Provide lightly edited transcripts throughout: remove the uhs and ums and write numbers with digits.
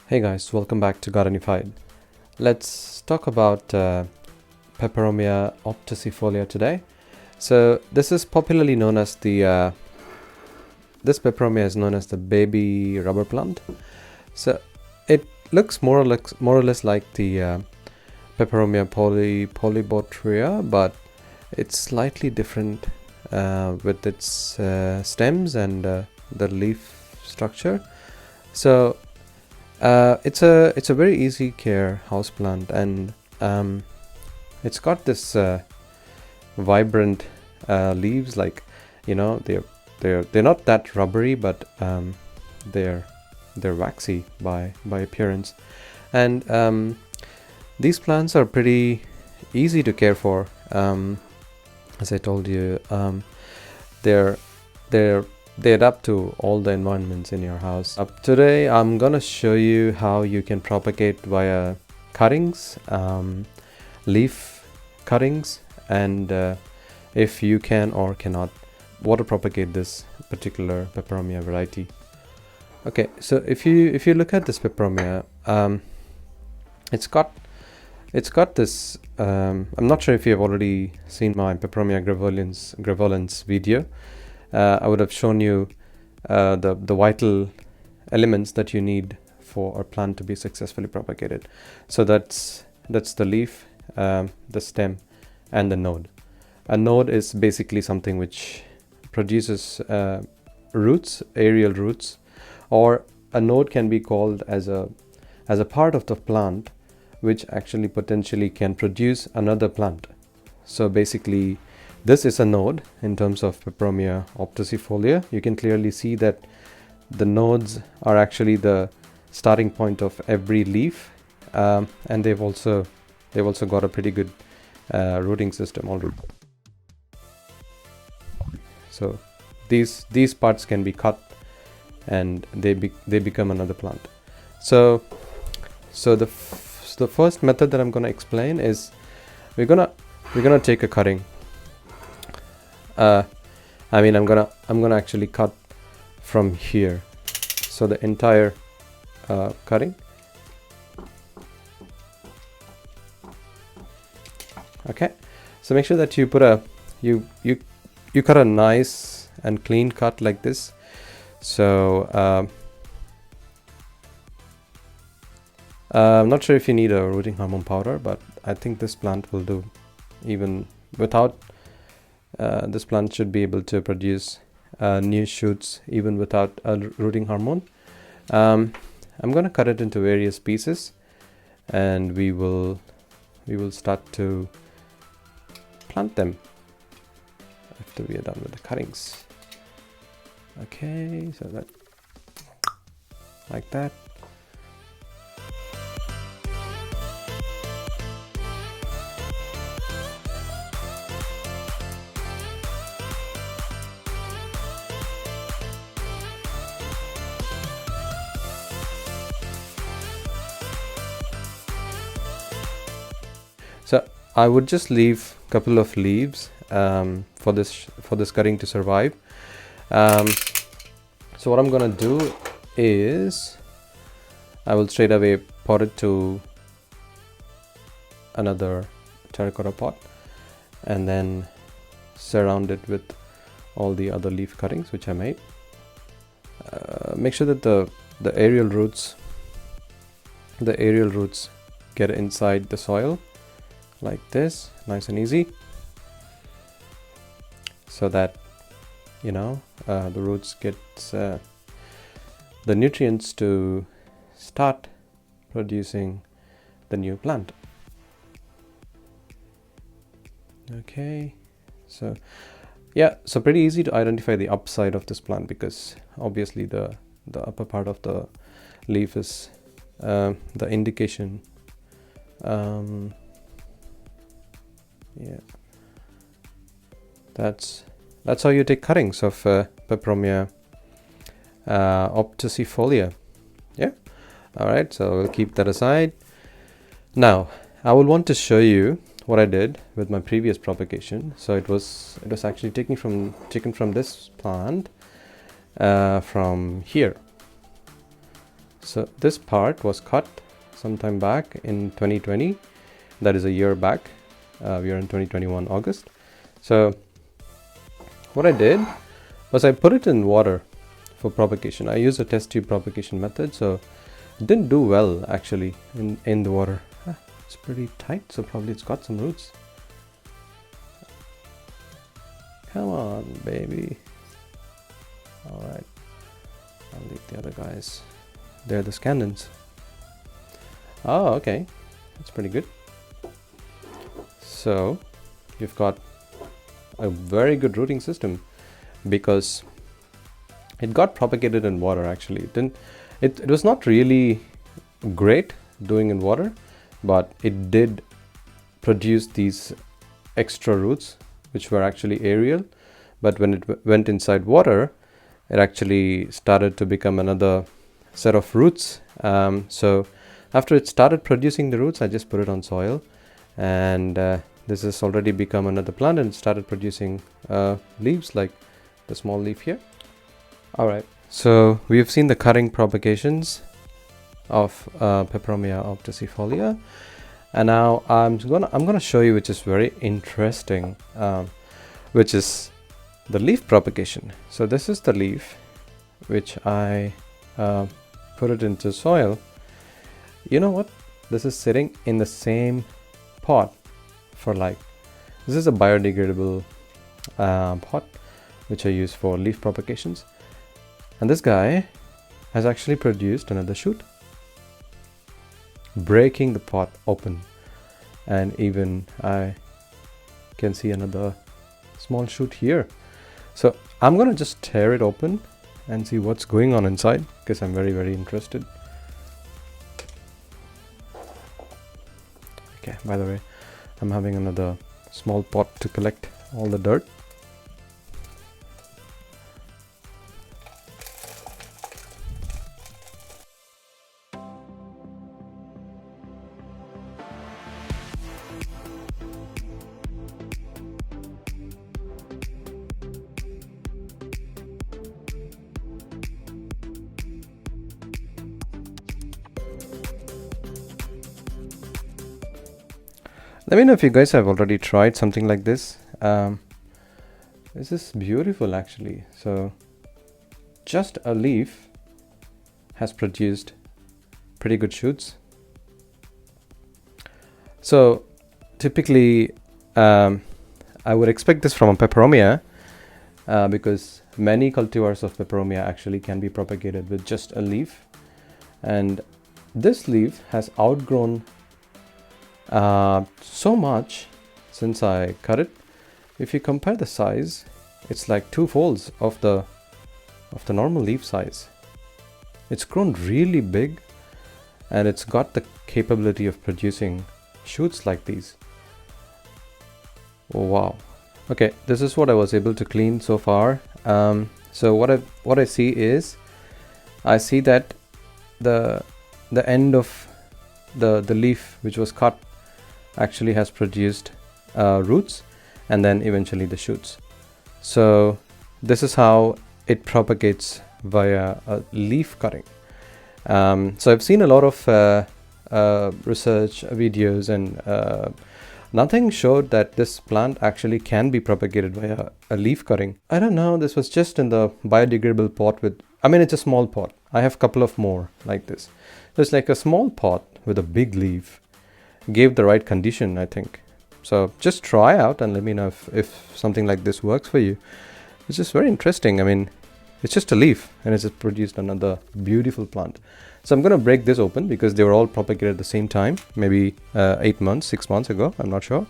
Hey guys, welcome back to Gardenified. Let's talk about Peperomia Obtusifolia today. So this is popularly known as the this Peperomia is known as the baby rubber plant. So it looks more or less like the Peperomia polybotria, but it's slightly different with its stems and the leaf structure. So it's a very easy care houseplant, and it's got this vibrant leaves. Like, you know, they're not that rubbery, but they're waxy by appearance, and these plants are pretty easy to care for. As I told you, they're they adapt to all the environments in your house. Today I'm gonna show you how you can propagate via cuttings, leaf cuttings, and if you can or cannot water propagate this particular Peperomia variety. Okay, so if you look at this Peperomia, it's got this. I'm not sure if you have already seen my Peperomia graveolens video. I would have shown you the vital elements that you need for a plant to be successfully propagated. So that's the leaf, the stem, and the node. A node is basically something which produces roots, aerial roots, or a node can be called as a part of the plant which actually potentially can produce another plant. So basically, this is a node in terms of Peperomia obtusifolia. You can clearly see that the nodes are actually the starting point of every leaf, and they've also got a pretty good rooting system already. So these parts can be cut, and they become another plant. So the first method that I'm going to explain is we're gonna take a cutting. I'm gonna actually cut from here, so the entire cutting. Okay, so make sure that you put you cut a nice and clean cut like this. So I'm not sure if you need a rooting hormone powder, but I think this plant will do. Even without this plant should be able to produce new shoots even without a rooting hormone. I'm going to cut it into various pieces, and we will start to plant them after we are done with the cuttings. Okay, so that like that. So I would just leave a couple of leaves for this cutting to survive. So what I'm gonna do is I will straight away pot it to another terracotta pot, and then surround it with all the other leaf cuttings which I made. Make sure that the aerial roots get inside the soil like this, nice and easy, so that the roots get the nutrients to start producing the new plant. Okay, so yeah, so pretty easy to identify the upside of this plant, because obviously the upper part of the leaf is the indication. Yeah, that's how you take cuttings of Peperomia Obtusifolia. Yeah, all right, so we'll keep that aside. Now I will want to show you what I did with my previous propagation. So it was actually taken from this plant, from here. So this part was cut sometime back in 2020. That is a year back. We are in 2021 August. So what I did was I put it in water for propagation. I used a test tube propagation method, so it didn't do well actually in the water. It's pretty tight, so probably it's got some roots. Come on, baby. All right, I'll leave the other guys. They're the scandens. Oh, okay, that's pretty good. So you've got a very good rooting system because it got propagated in water. Actually, it was not really great doing in water, but it did produce these extra roots which were actually aerial, but when it went inside water, it actually started to become another set of roots. So after it started producing the roots, I just put it on soil, and this has already become another plant, and it started producing leaves like the small leaf here. Alright, so we have seen the cutting propagations of Peperomia Obtusifolia, and now I'm gonna show you, which is very interesting, which is the leaf propagation. So this is the leaf which I put it into soil. You know what? This is sitting in the same pot for life. This is a biodegradable pot which I use for leaf propagations, and this guy has actually produced another shoot, breaking the pot open, and even I can see another small shoot here. So I'm gonna just tear it open and see what's going on inside, because I'm very interested. Okay, by the way, I'm having another small pot to collect all the dirt. Let me know if you guys have already tried something like this. This is beautiful actually. So just a leaf has produced pretty good shoots. So typically I would expect this from a peperomia, because many cultivars of peperomia actually can be propagated with just a leaf, and this leaf has outgrown so much since I cut it. If you compare the size, it's like 2 folds of the normal leaf size. It's grown really big, and it's got the capability of producing shoots like these. Oh, wow. Okay, this is what I was able to clean so far. So what I see is, I see that the end of the leaf which was cut actually has produced roots, and then eventually the shoots. So this is how it propagates via leaf cutting. So I've seen a lot of research videos, and nothing showed that this plant actually can be propagated via a leaf cutting. I don't know, this was just in the biodegradable pot with, I mean, it's a small pot. I have a couple of more like this. It's like a small pot with a big leaf. Gave the right condition, I think. So just try out and let me know if something like this works for you. It's just very interesting. I mean, it's just a leaf, and it's just produced another beautiful plant. So I'm going to break this open because they were all propagated at the same time, maybe 8 months, 6 months ago, I'm not sure.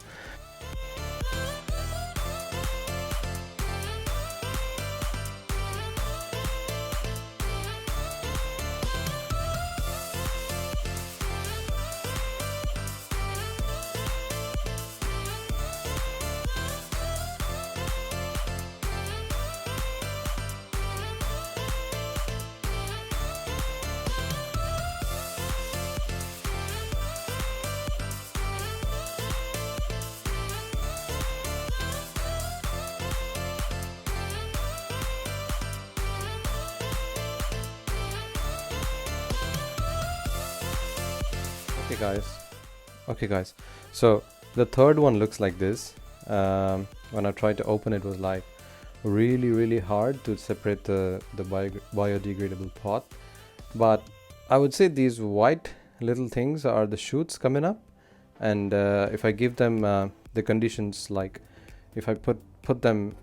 Okay guys, so the third one looks like this. When I tried to open it, was like really hard to separate the biodegradable pot. But I would say these white little things are the shoots coming up, and if I give them the conditions, like if I put them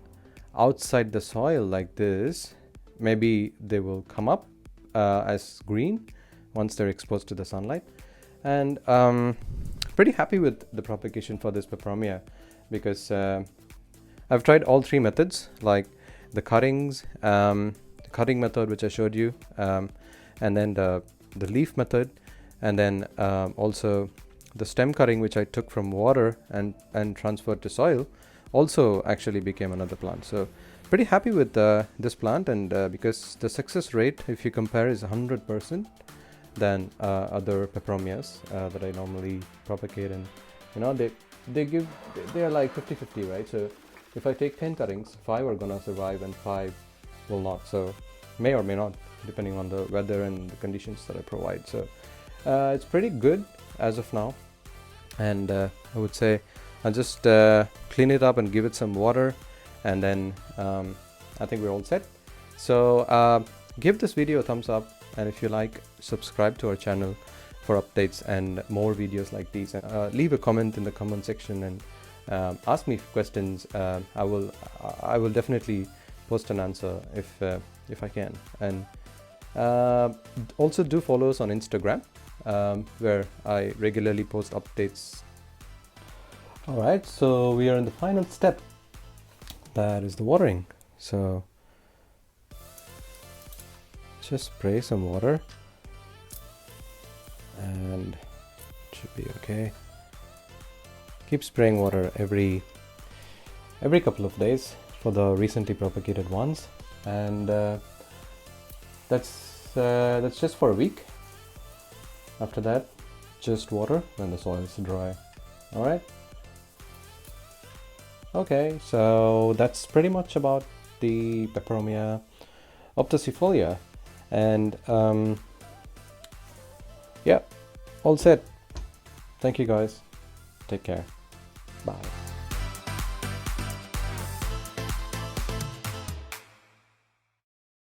outside the soil like this, maybe they will come up as green once they're exposed to the sunlight. And pretty happy with the propagation for this peperomia, because I've tried all three methods, like the cuttings, the cutting method which I showed you, and then the leaf method, and then also the stem cutting which I took from water and transferred to soil, also actually became another plant. So pretty happy with this plant, and because the success rate, if you compare, is 100% than other peperomias that I normally propagate. And you know, they are like 50-50, right? So if I take 10 cuttings, 5 are gonna survive and 5 will not. So may or may not, depending on the weather and the conditions that I provide. So it's pretty good as of now, and I would say I'll just clean it up and give it some water, and then I think we're all set. So give this video a thumbs up, and if you like, subscribe to our channel for updates and more videos like these. Leave a comment in the comment section and ask me questions. I will definitely post an answer if I can. And also do follow us on Instagram, where I regularly post updates. Alright, so we are in the final step, that is the watering. So just spray some water and it should be okay. Keep spraying water every couple of days for the recently propagated ones, and that's just for a week. After that, just water when the soil is dry. Alright. Okay, so that's pretty much about the Peperomia Obtusifolia, and yeah, all set. Thank you guys. Take care. Bye.